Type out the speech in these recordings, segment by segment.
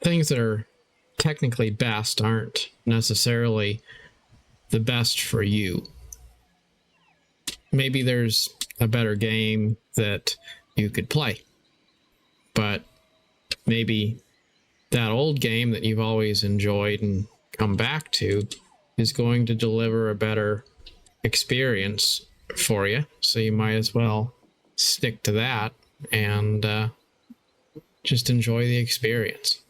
things that are technically best aren't necessarily the best for you. Maybe there's a better game that you could play, but maybe that old game that you've always enjoyed and come back to is going to deliver a better experience for you. So you might as well stick to that and just enjoy the experience.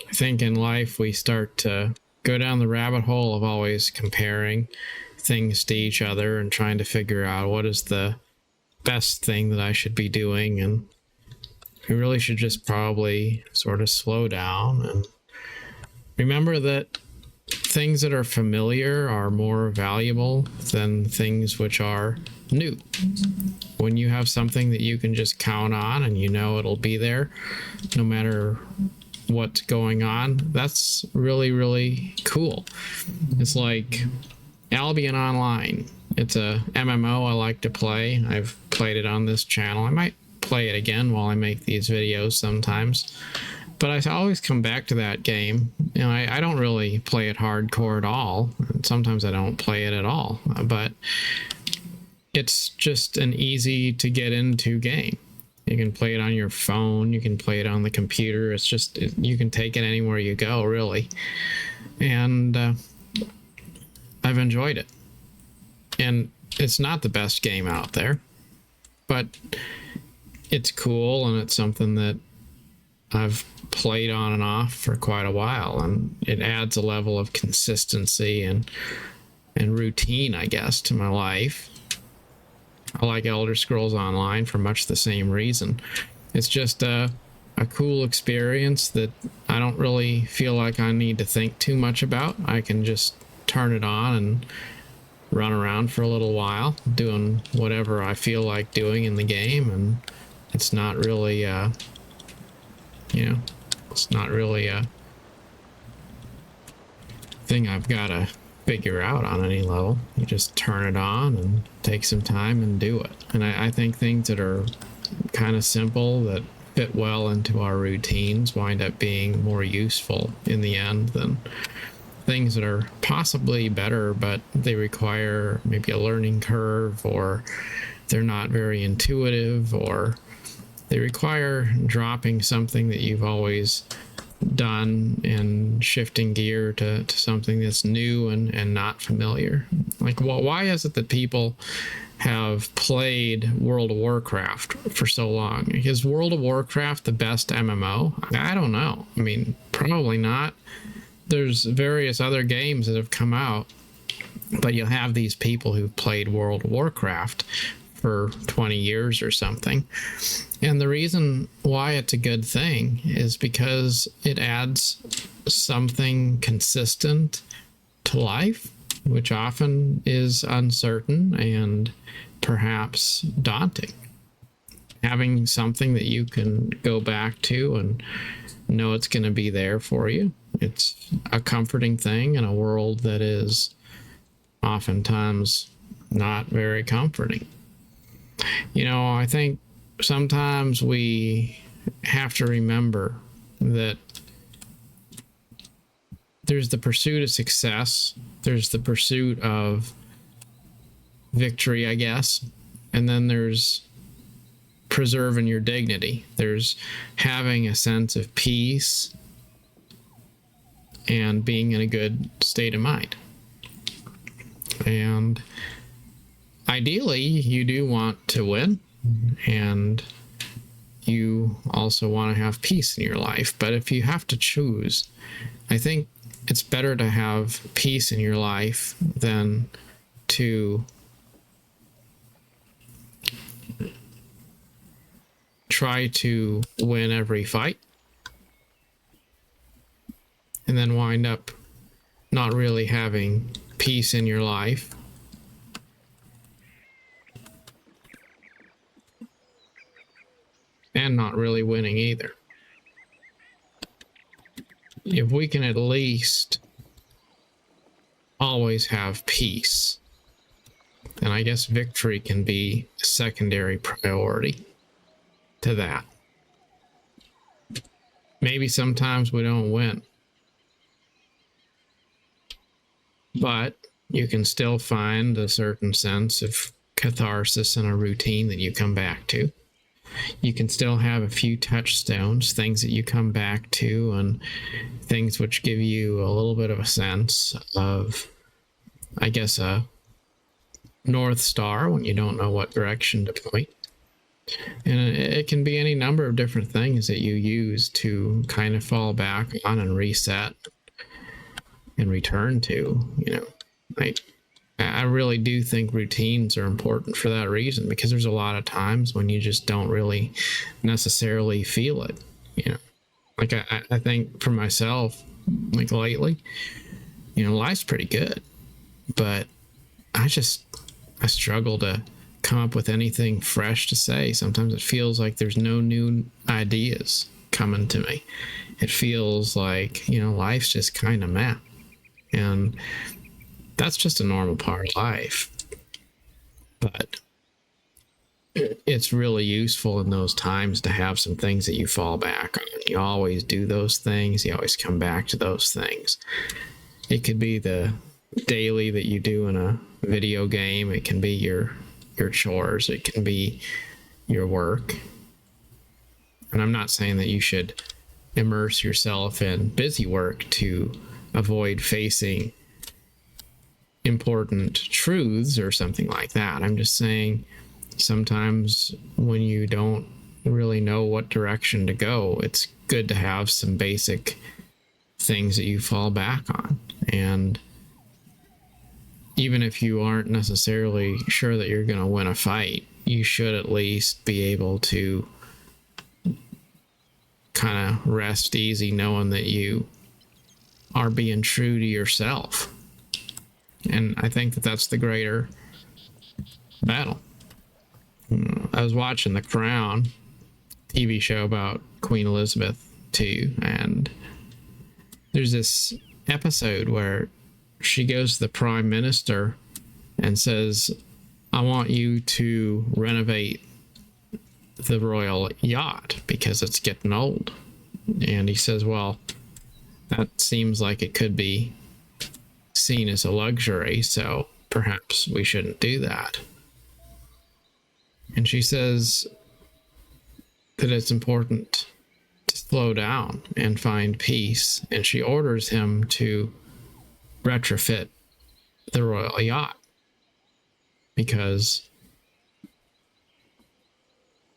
I think in life we start to go down the rabbit hole of always comparing things to each other and trying to figure out what is the best thing that I should be doing. And we really should just probably sort of slow down and remember that things that are familiar are more valuable than things which are new. When you have something that you can just count on and you know it'll be there no matter what's going on, that's really, really cool. It's like Albion Online. It's a MMO I like to play. I've played it on this channel. I might play it again while I make these videos sometimes. But I always come back to that game. You know, I don't really play it hardcore at all. Sometimes I don't play it at all. But it's just an easy to get into game. You can play it on your phone. You can play it on the computer. It's just, you can take it anywhere you go, really. And I've enjoyed it. And it's not the best game out there, but it's cool and it's something that I've played on and off for quite a while, and it adds a level of consistency and routine, I guess, to my life. I like Elder Scrolls Online for much the same reason. It's just a cool experience that I don't really feel like I need to think too much about. I can just turn it on and run around for a little while doing whatever I feel like doing in the game, and it's not really it's not really a thing I've got to figure out on any level. You just turn it on and take some time and do it. And I think things that are kind of simple that fit well into our routines wind up being more useful in the end than things that are possibly better, but they require maybe a learning curve, or they're not very intuitive, or they require dropping something that you've always done and shifting gear to something that's new and not familiar. Like, well, why is it that people have played World of Warcraft for so long? Is World of Warcraft the best MMO? I don't know. I mean, probably not. There's various other games that have come out, but you'll have these people who've played World of Warcraft for 20 years or something. And the reason why it's a good thing is because it adds something consistent to life, which often is uncertain and perhaps daunting. Having something that you can go back to and know it's going to be there for you. It's a comforting thing in a world that is oftentimes not very comforting. You know, I think sometimes we have to remember that there's the pursuit of success, there's the pursuit of victory, I guess, and then there's preserving your dignity. There's having a sense of peace and being in a good state of mind. And ideally, you do want to win, and you also want to have peace in your life. But if you have to choose, I think it's better to have peace in your life than to try to win every fight and then wind up not really having peace in your life. And not really winning either. If we can at least always have peace, then I guess victory can be a secondary priority to that. maybe sometimes we don't win, but you can still find a certain sense of catharsis in a routine that you come back to. You can still have a few touchstones, things that you come back to, and things which give you a little bit of a sense of, I guess, a North Star when you don't know what direction to point. And it can be any number of different things that you use to kind of fall back on and reset and return to. I really do think routines are important for that reason, because there's a lot of times when you just don't really necessarily feel it. Like I think for myself, like lately, life's pretty good, but I struggle to come up with anything fresh to say. Sometimes it feels like there's no new ideas coming to me. It feels like, life's just kind of meh. And that's just a normal part of life. But it's really useful in those times to have some things that you fall back on. You always do those things. You always come back to those things. It could be the daily that you do in a video game. It can be your chores. It can be your work. And I'm not saying that you should immerse yourself in busy work to avoid facing important truths or something like that. I'm just saying sometimes when you don't really know what direction to go, it's good to have some basic things that you fall back on. And even if you aren't necessarily sure that you're going to win a fight, you should at least be able to kind of rest easy knowing that you are being true to yourself. And I think that that's the greater battle. I was watching The Crown TV show about Queen Elizabeth too, and there's this episode where she goes to the Prime Minister and says, I want you to renovate the royal yacht because it's getting old. And he says, well, that seems like it could be seen as a luxury, so perhaps we shouldn't do that. And she says that it's important to slow down and find peace, and she orders him to retrofit the royal yacht because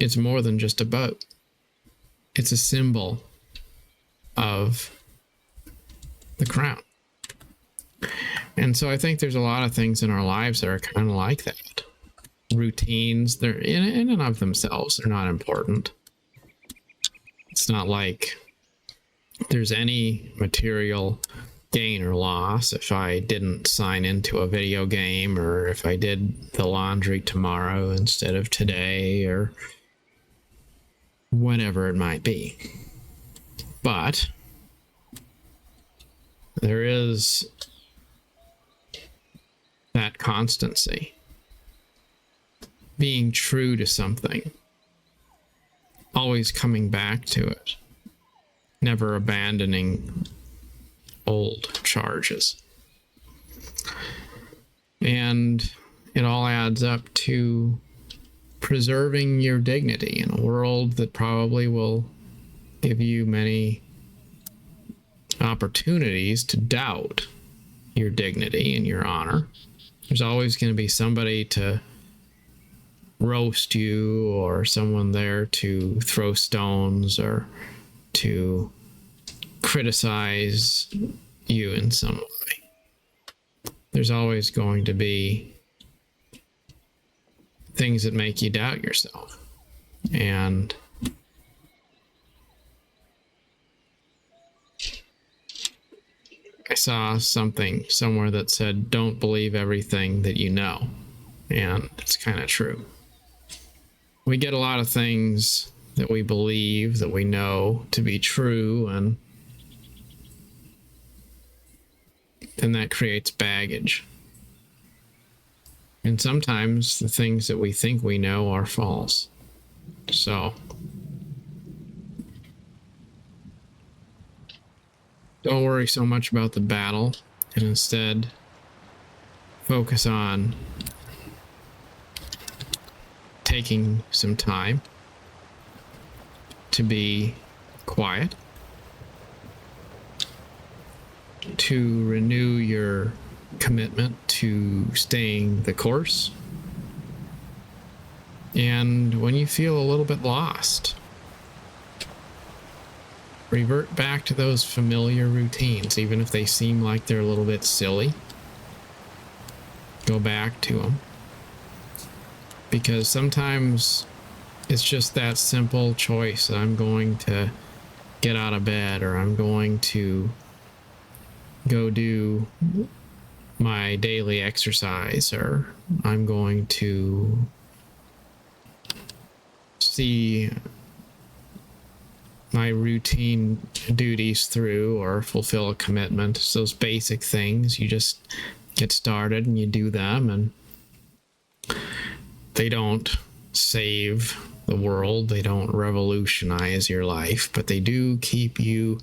it's more than just a boat. It's a symbol of the crown. And so I think there's a lot of things in our lives that are kind of like that. Routines, they're in and of themselves, they're not important. It's not like there's any material gain or loss if I didn't sign into a video game, or if I did the laundry tomorrow instead of today, or whatever it might be. But there is that constancy, being true to something, always coming back to it, never abandoning old charges. And it all adds up to preserving your dignity in a world that probably will give you many opportunities to doubt your dignity and your honor. There's always going to be somebody to roast you, or someone there to throw stones or to criticize you in some way. There's always going to be things that make you doubt yourself. And I saw something somewhere that said, don't believe everything that you know. And it's kind of true. We get a lot of things that we believe, that we know to be true, and then that creates baggage. And sometimes the things that we think we know are false. So Don't worry so much about the battle, and instead focus on taking some time to be quiet, to renew your commitment to staying the course. And when you feel a little bit lost, revert back to those familiar routines, even if they seem like they're a little bit silly. Go back to them. Because sometimes it's just that simple choice. I'm going to get out of bed, or I'm going to go do my daily exercise, or I'm going to see my routine duties through or fulfill a commitment. It's those basic things. You just get started and you do them, and they don't save the world. They don't revolutionize your life, but they do keep you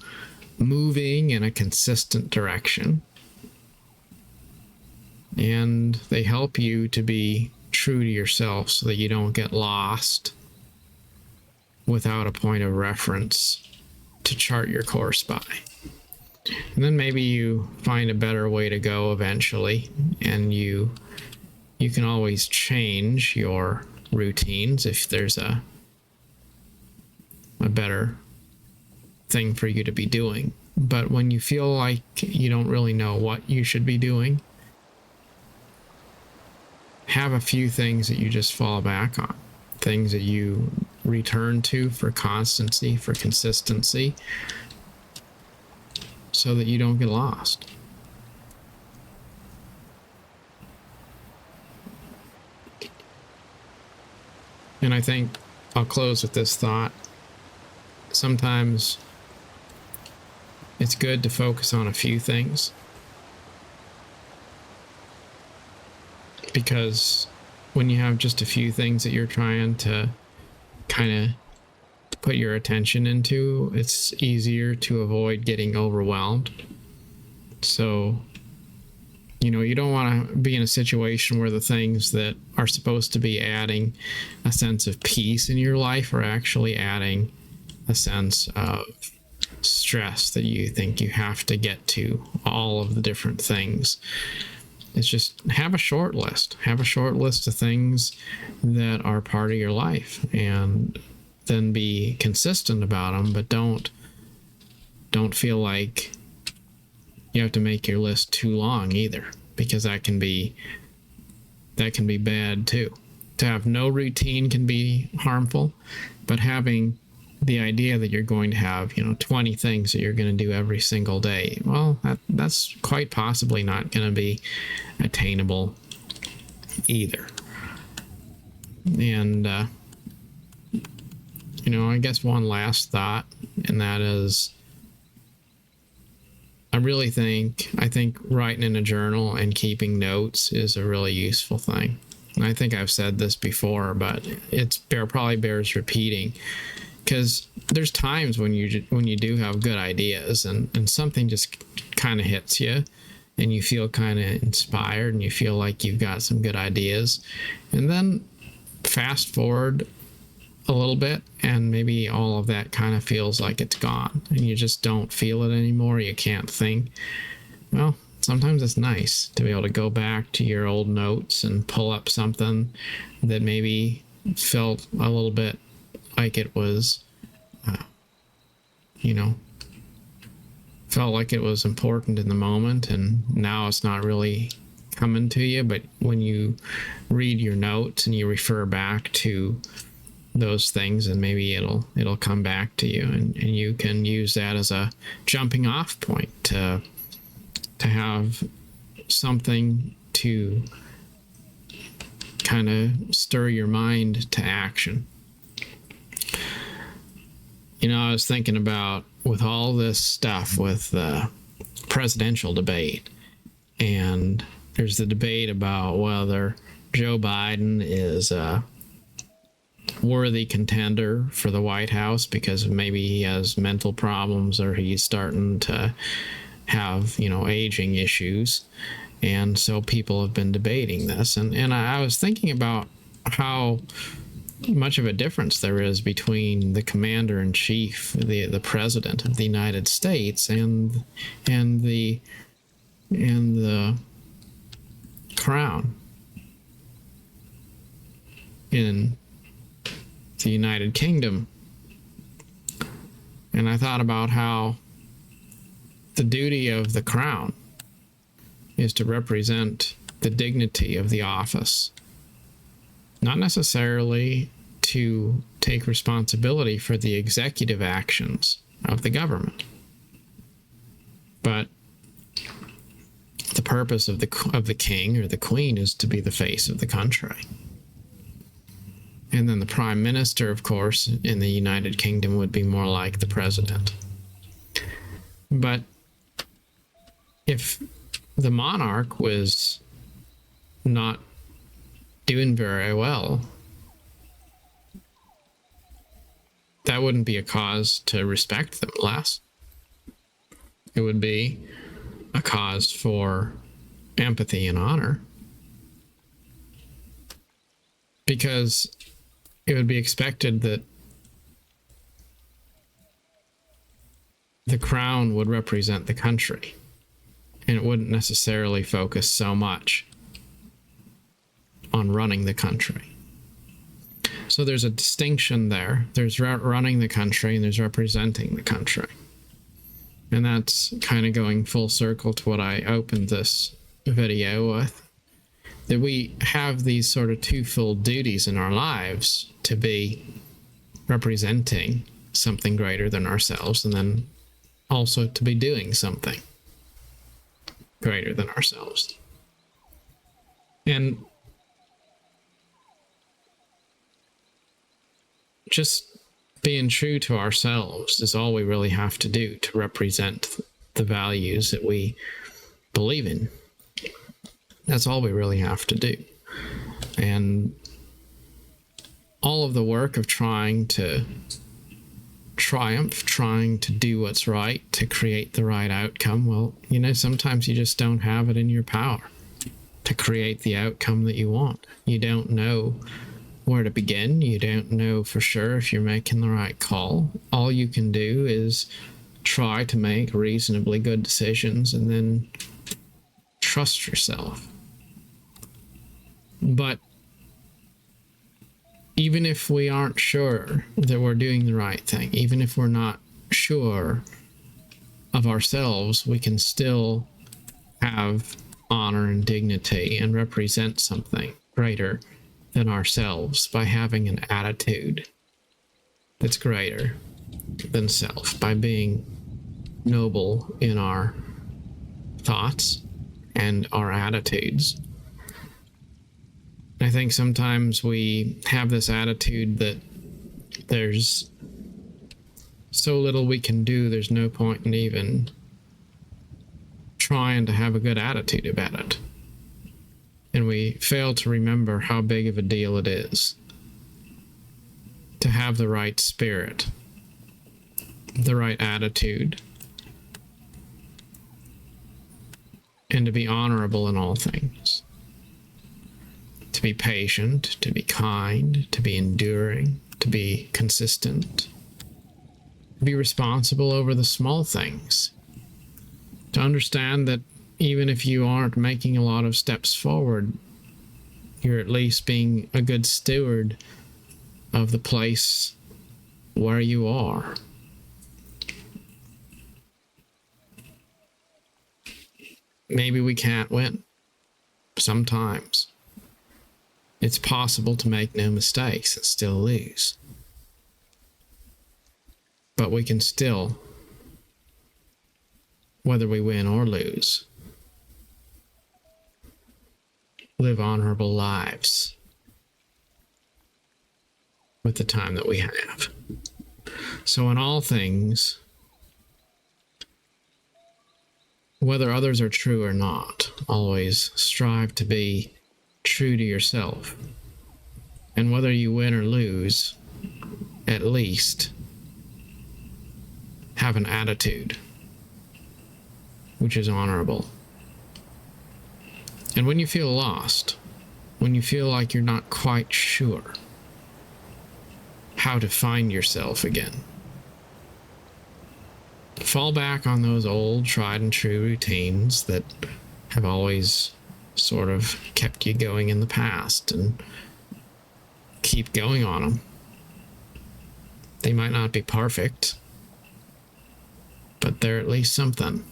moving in a consistent direction. And they help you to be true to yourself so that you don't get lost without a point of reference to chart your course by. And then maybe you find a better way to go eventually, and you can always change your routines if there's a better thing for you to be doing. But when you feel like you don't really know what you should be doing, have a few things that you just fall back on, things that you return to for constancy, for consistency, so that you don't get lost. And I think I'll close with this thought. Sometimes it's good to focus on a few things, because when you have just a few things that you're trying to kind of put your attention into, it's easier to avoid getting overwhelmed. So, you don't want to be in a situation where the things that are supposed to be adding a sense of peace in your life are actually adding a sense of stress that you think you have to get to all of the different things. It's just have a short list. Have a short list of things that are part of your life, and then be consistent about them, but don't feel like you have to make your list too long either, because that can be bad too. To have no routine can be harmful, but having the idea that you're going to have 20 things that you're going to do every single day, well, that's quite possibly not going to be attainable either. And I guess one last thought, and that is, I think writing in a journal and keeping notes is a really useful thing. And I think I've said this before, but probably bears repeating, because there's times when you do have good ideas, and something just kind of hits you, and you feel kind of inspired, and you feel like you've got some good ideas, and then fast forward a little bit, and maybe all of that kind of feels like it's gone, and you just don't feel it anymore. You can't think. Well, sometimes it's nice to be able to go back to your old notes and pull up something that maybe felt a little bit like it was, felt like it was important in the moment, and now it's not really coming to you. But when you read your notes and you refer back to those things, and maybe it'll come back to you, and you can use that as a jumping off point to have something to kind of stir your mind to action. I was thinking about, with all this stuff with the presidential debate, and there's the debate about whether Joe Biden is worthy contender for the White House because maybe he has mental problems or he's starting to have, aging issues. And so people have been debating this. And I was thinking about how much of a difference there is between the commander-in-chief, the president of the United States, and the crown in the United Kingdom. And I thought about how the duty of the crown is to represent the dignity of the office, not necessarily to take responsibility for the executive actions of the government, but the purpose of the king or the queen is to be the face of the country. And then the prime minister, of course, in the United Kingdom would be more like the president. But if the monarch was not doing very well, that wouldn't be a cause to respect them less. It would be a cause for empathy and honor, because it would be expected that the crown would represent the country, and it wouldn't necessarily focus so much on running the country. So there's a distinction there. There's running the country and there's representing the country. And that's kind of going full circle to what I opened this video with, that we have these sort of twofold duties in our lives to be representing something greater than ourselves, and then also to be doing something greater than ourselves. And just being true to ourselves is all we really have to do to represent the values that we believe in. That's all we really have to do. And all of the work of trying to triumph, trying to do what's right, to create the right outcome, well, sometimes you just don't have it in your power to create the outcome that you want. You don't know where to begin. You don't know for sure if you're making the right call. All you can do is try to make reasonably good decisions and then trust yourself. But even if we aren't sure that we're doing the right thing, even if we're not sure of ourselves, we can still have honor and dignity and represent something greater than ourselves by having an attitude that's greater than self, by being noble in our thoughts and our attitudes. I think sometimes we have this attitude that there's so little we can do, there's no point in even trying to have a good attitude about it. And we fail to remember how big of a deal it is to have the right spirit, the right attitude, and to be honorable in all things. To be patient, to be kind, to be enduring, to be consistent, to be responsible over the small things, to understand that even if you aren't making a lot of steps forward, you're at least being a good steward of the place where you are. Maybe we can't win. Sometimes it's possible to make no mistakes and still lose. But we can still, whether we win or lose, live honorable lives with the time that we have. So in all things, whether others are true or not, always strive to be true to yourself And whether you win or lose, at least have an attitude which is honorable. And when you feel lost, when you feel like you're not quite sure how to find yourself again, fall back on those old tried and true routines that have always sort of kept you going in the past, and keep going on them. They might not be perfect, but they're at least something.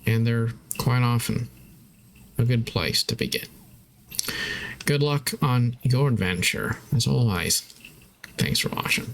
And they're quite often a good place to begin. Good luck on your adventure, as always. Thanks for watching.